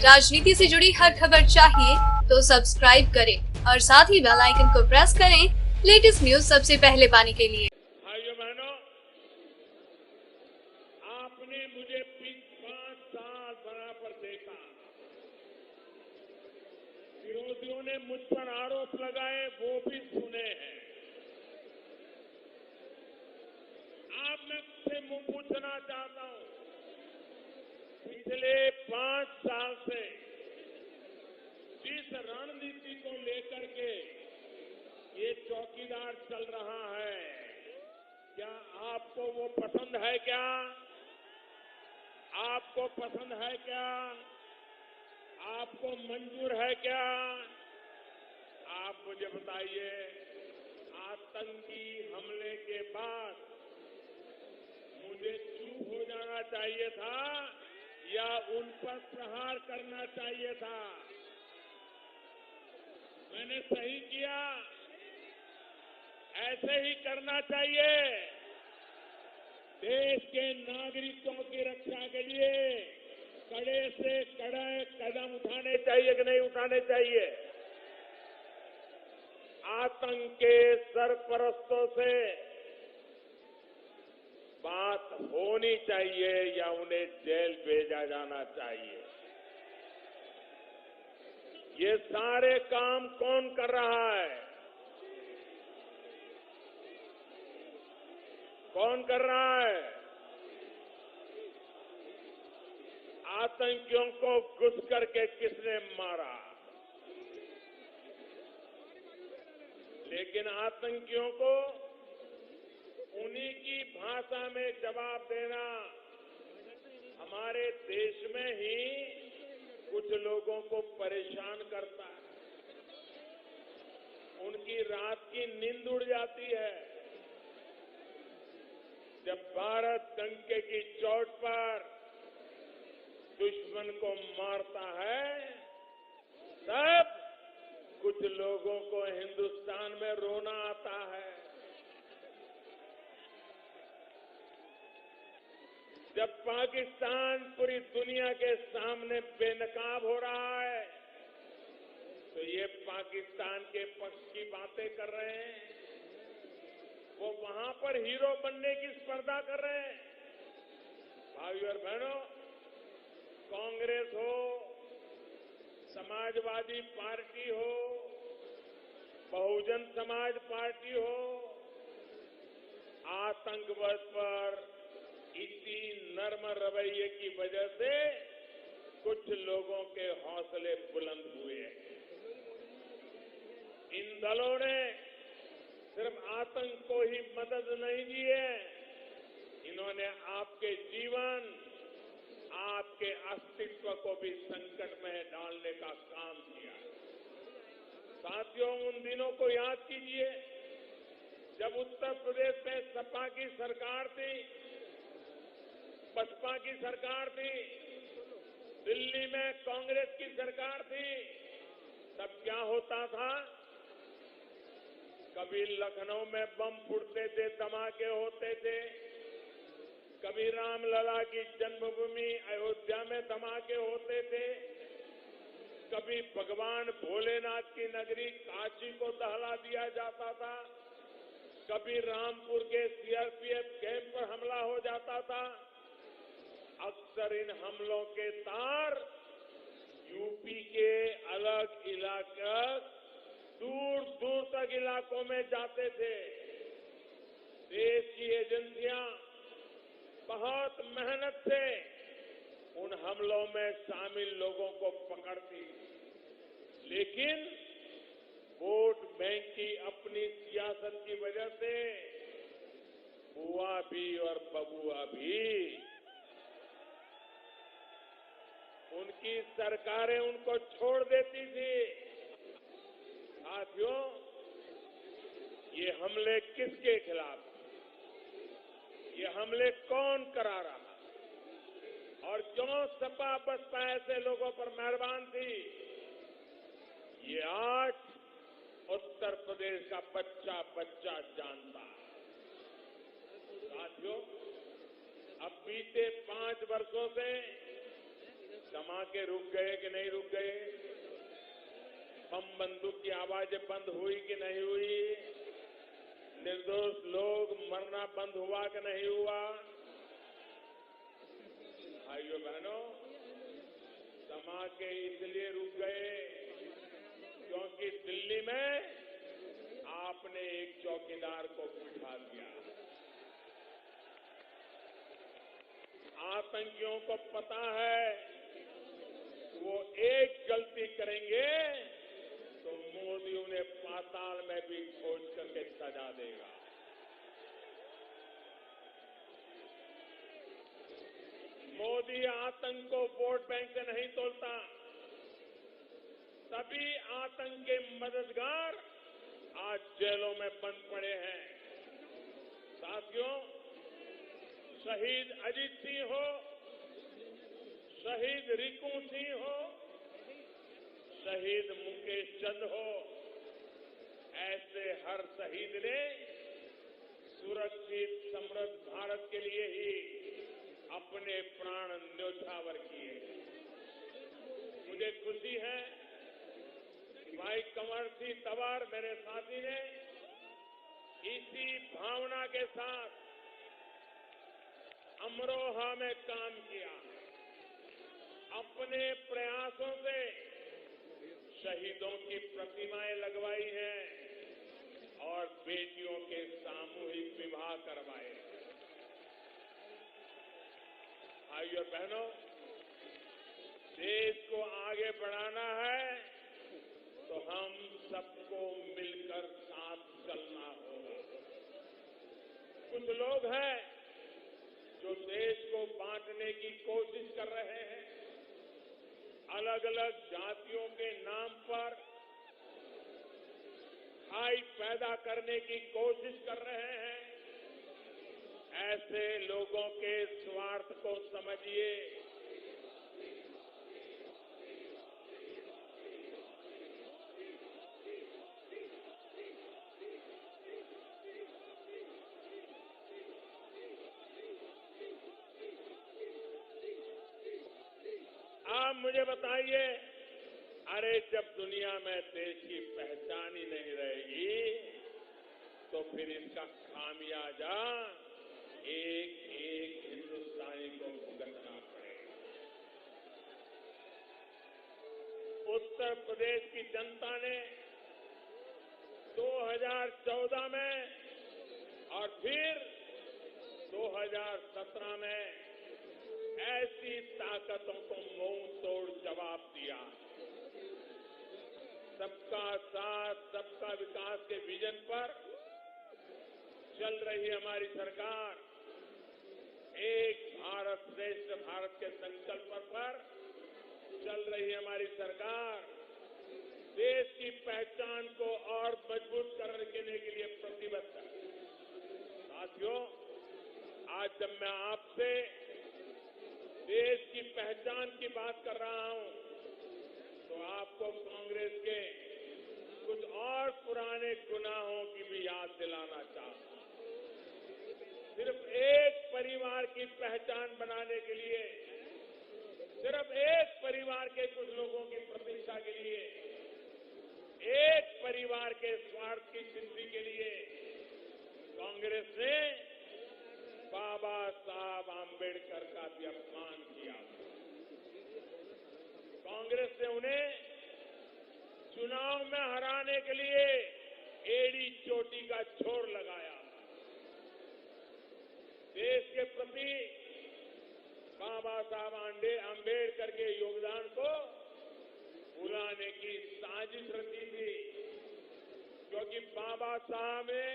राजनीति से जुड़ी हर खबर चाहिए तो सब्सक्राइब करें और साथ ही बेल आइकन को प्रेस करें लेटेस्ट न्यूज सबसे पहले पाने के लिए। भाइयों बहनों, आपने मुझे 5 साल बराबर देखा। विरोधियों ने मुझ पर आरोप लगाए, वो भी सुने हैं। आप मैं से मुंह पूछना चाहता हूं, पिछले 5 साल से जिस रणनीति को लेकर के ये चौकीदार चल रहा है, क्या आपको वो पसंद है? क्या आपको पसंद है? क्या आपको मंजूर है? क्या आप मुझे बताइए। आतंकी हमले के बाद मुझे चुप हो जाना चाहिए था या उन पर प्रहार करना चाहिए था? मैंने सही किया। ऐसे ही करना चाहिए। देश के नागरिकों की रक्षा के लिए कड़े से कड़े कदम उठाने चाहिए कि नहीं उठाने चाहिए? आतंक के सरपरस्तों से बात होनी चाहिए या उन्हें जेल भेजा जाना चाहिए? ये सारे काम कौन कर रहा है? कौन कर रहा है? आतंकियों को घुस करके किसने मारा? लेकिन आतंकियों को उन्हीं की भाषा में जवाब देना हमारे देश में ही कुछ लोगों को परेशान करता है। उनकी रात की नींद उड़ जाती है। जब भारत डंके की चोट पर दुश्मन को मारता है, तब कुछ लोगों को हिंदुस्तान में रोना आता है। जब पाकिस्तान पूरी दुनिया के सामने बेनकाब हो रहा है, तो ये पाकिस्तान के पक्ष की बातें कर रहे हैं। वो वहां पर हीरो बनने की स्पर्धा कर रहे हैं। भाइयों और बहनों, कांग्रेस हो, समाजवादी पार्टी हो, बहुजन समाज पार्टी हो, आतंकवाद पर इसी नर्म रवैये की वजह से कुछ लोगों के हौसले बुलंद हुए हैं। इन दलों ने सिर्फ आतंक को ही मदद नहीं दी है, इन्होंने आपके जीवन, आपके अस्तित्व को भी संकट में डालने का काम किया। साथियों, उन दिनों को याद कीजिए जब उत्तर प्रदेश में सपा की सरकार थी, बसपा की सरकार थी, दिल्ली में कांग्रेस की सरकार थी। तब क्या होता था? कभी लखनऊ में बम फूटते थे, धमाके होते थे। कभी रामलला की जन्मभूमि अयोध्या में धमाके होते थे। कभी भगवान भोलेनाथ की नगरी काशी को दहला दिया जाता था। कभी रामपुर के सीआरपीएफ कैंप पर हमला हो जाता था। अक्सर इन हमलों के तार यूपी के अलग इलाके, दूर दूर तक इलाकों में जाते थे। देश की एजेंसियां बहुत मेहनत से उन हमलों में शामिल लोगों को पकड़ती, लेकिन वोट बैंक की अपनी सियासत की वजह से बुआ भी और बबुआ भी, उनकी सरकारें उनको छोड़ देती थी। साथियों, ये हमले किसके खिलाफ? ये हमले कौन करा रहा? और क्यों सपा बसपा ऐसे लोगों पर मेहरबान थी? ये आज उत्तर प्रदेश का बच्चा बच्चा जानता है। साथियों, अब बीते 5 वर्षों से धमाके रुक गए कि नहीं रुक गए? बम बंदूक की आवाजें बंद हुई कि नहीं हुई? निर्दोष लोग मरना बंद हुआ कि नहीं हुआ? भाइयों बहनों, धमाके इसलिए रुक गए क्योंकि दिल्ली में आपने एक चौकीदार को बिठा दिया। आतंकियों को पता है वो एक गलती करेंगे तो मोदी उन्हें पाताल में भी खोज करके सजा देगा। मोदी आतंक को वोट बैंक से नहीं तोलता। सभी आतंक के मददगार आज जेलों में बंद पड़े हैं। साथियों, शहीद अजीत सिंह हो, शहीद रिकू सिंह हो, शहीद मुकेश चंद हो, ऐसे हर शहीद ने सुरक्षित समृद्ध भारत के लिए ही अपने प्राण न्योछावर किए। मुझे खुशी है कि भाई कंवर सिंह तंवर मेरे साथी ने इसी भावना के साथ अमरोहा में काम किया। अपने प्रयासों से शहीदों की प्रतिमाएं लगवाई हैं और बेटियों के सामूहिक विवाह करवाए। भाइयों बहनों, देश को आगे बढ़ाना है तो हम सबको मिलकर साथ चलना होगा। कुछ लोग हैं जो देश को बांटने की कोशिश कर रहे हैं, अलग अलग जातियों के नाम पर खाई पैदा करने की कोशिश कर रहे हैं। ऐसे लोगों के स्वार्थ को समझिए। आप मुझे बताइए, अरे जब दुनिया में देश की पहचान ही नहीं रहेगी तो फिर इसका खामियाजा एक एक हिंदुस्तानी को भुगतना पड़ेगा। उत्तर प्रदेश की जनता ने 2014 में और फिर 2017 में ऐसी ताकतों को मुंह तोड़ जवाब दिया। सबका साथ सबका विकास के विजन पर चल रही हमारी सरकार, एक भारत श्रेष्ठ भारत के संकल्प पर चल रही हमारी सरकार देश की पहचान को और मजबूत करने के लिए प्रतिबद्ध है। साथियों, आज जब मैं आपसे देश की पहचान की बात कर रहा हूं तो आपको कांग्रेस के कुछ और पुराने गुनाहों की भी याद दिलाना चाहता हूं। सिर्फ एक परिवार की पहचान बनाने के लिए, सिर्फ एक परिवार के कुछ लोगों की प्रतिष्ठा के लिए, एक परिवार के स्वार्थ की सिद्धि के लिए कांग्रेस ने बाबा साहब आंबेडकर का भी अपमान किया। कांग्रेस ने उन्हें चुनाव में हराने के लिए एड़ी चोटी का छोर लगाया। देश के प्रति बाबा साहब आंबेडकर के योगदान को भुलाने की साजिश रची थी, क्योंकि बाबा साहब ने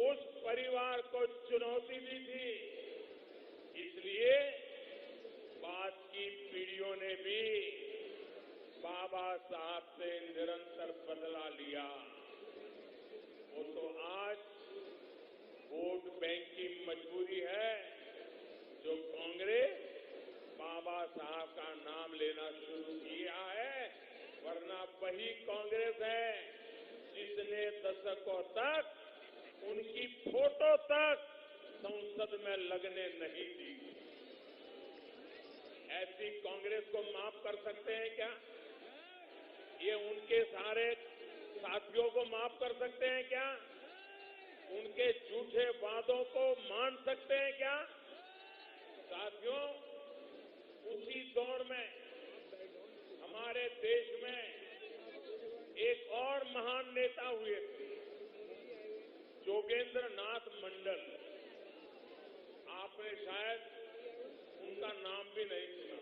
उस परिवार को चुनौती दी थी। इसलिए बाद की पीढ़ियों ने भी बाबा साहब से निरंतर बदला लिया। वो तो आज वोट बैंक की मजबूरी है जो कांग्रेस बाबा साहब का नाम लेना शुरू किया है, वरना वही कांग्रेस है जिसने दशकों तक उनकी फोटो तक संसद में लगने नहीं दी। ऐसी कांग्रेस को माफ कर सकते हैं क्या? ये उनके सारे साथियों को माफ कर सकते हैं क्या? उनके झूठे वादों को मान सकते हैं क्या? साथियों, उसी दौर में हमारे देश में एक और महान नेता हुए थे, जोगेंद्र नाथ मंडल। आपने शायद उनका नाम भी नहीं सुना।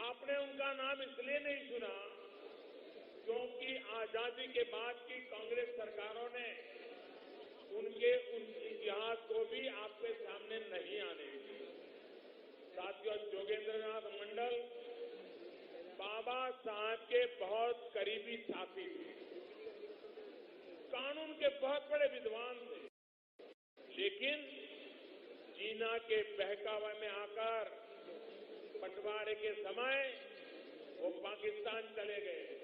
आपने उनका नाम इसलिए नहीं सुना क्योंकि आजादी के बाद की कांग्रेस सरकारों ने उनके उस इतिहास को भी आपके सामने नहीं आने दिया। साथियों, जोगेंद्र नाथ मंडल बाबा साहब के बहुत करीबी साथी थे, कानून के बहुत बड़े विद्वान थे, लेकिन जीना के बहकावे में आकर बंटवारे के समय वो पाकिस्तान चले गए।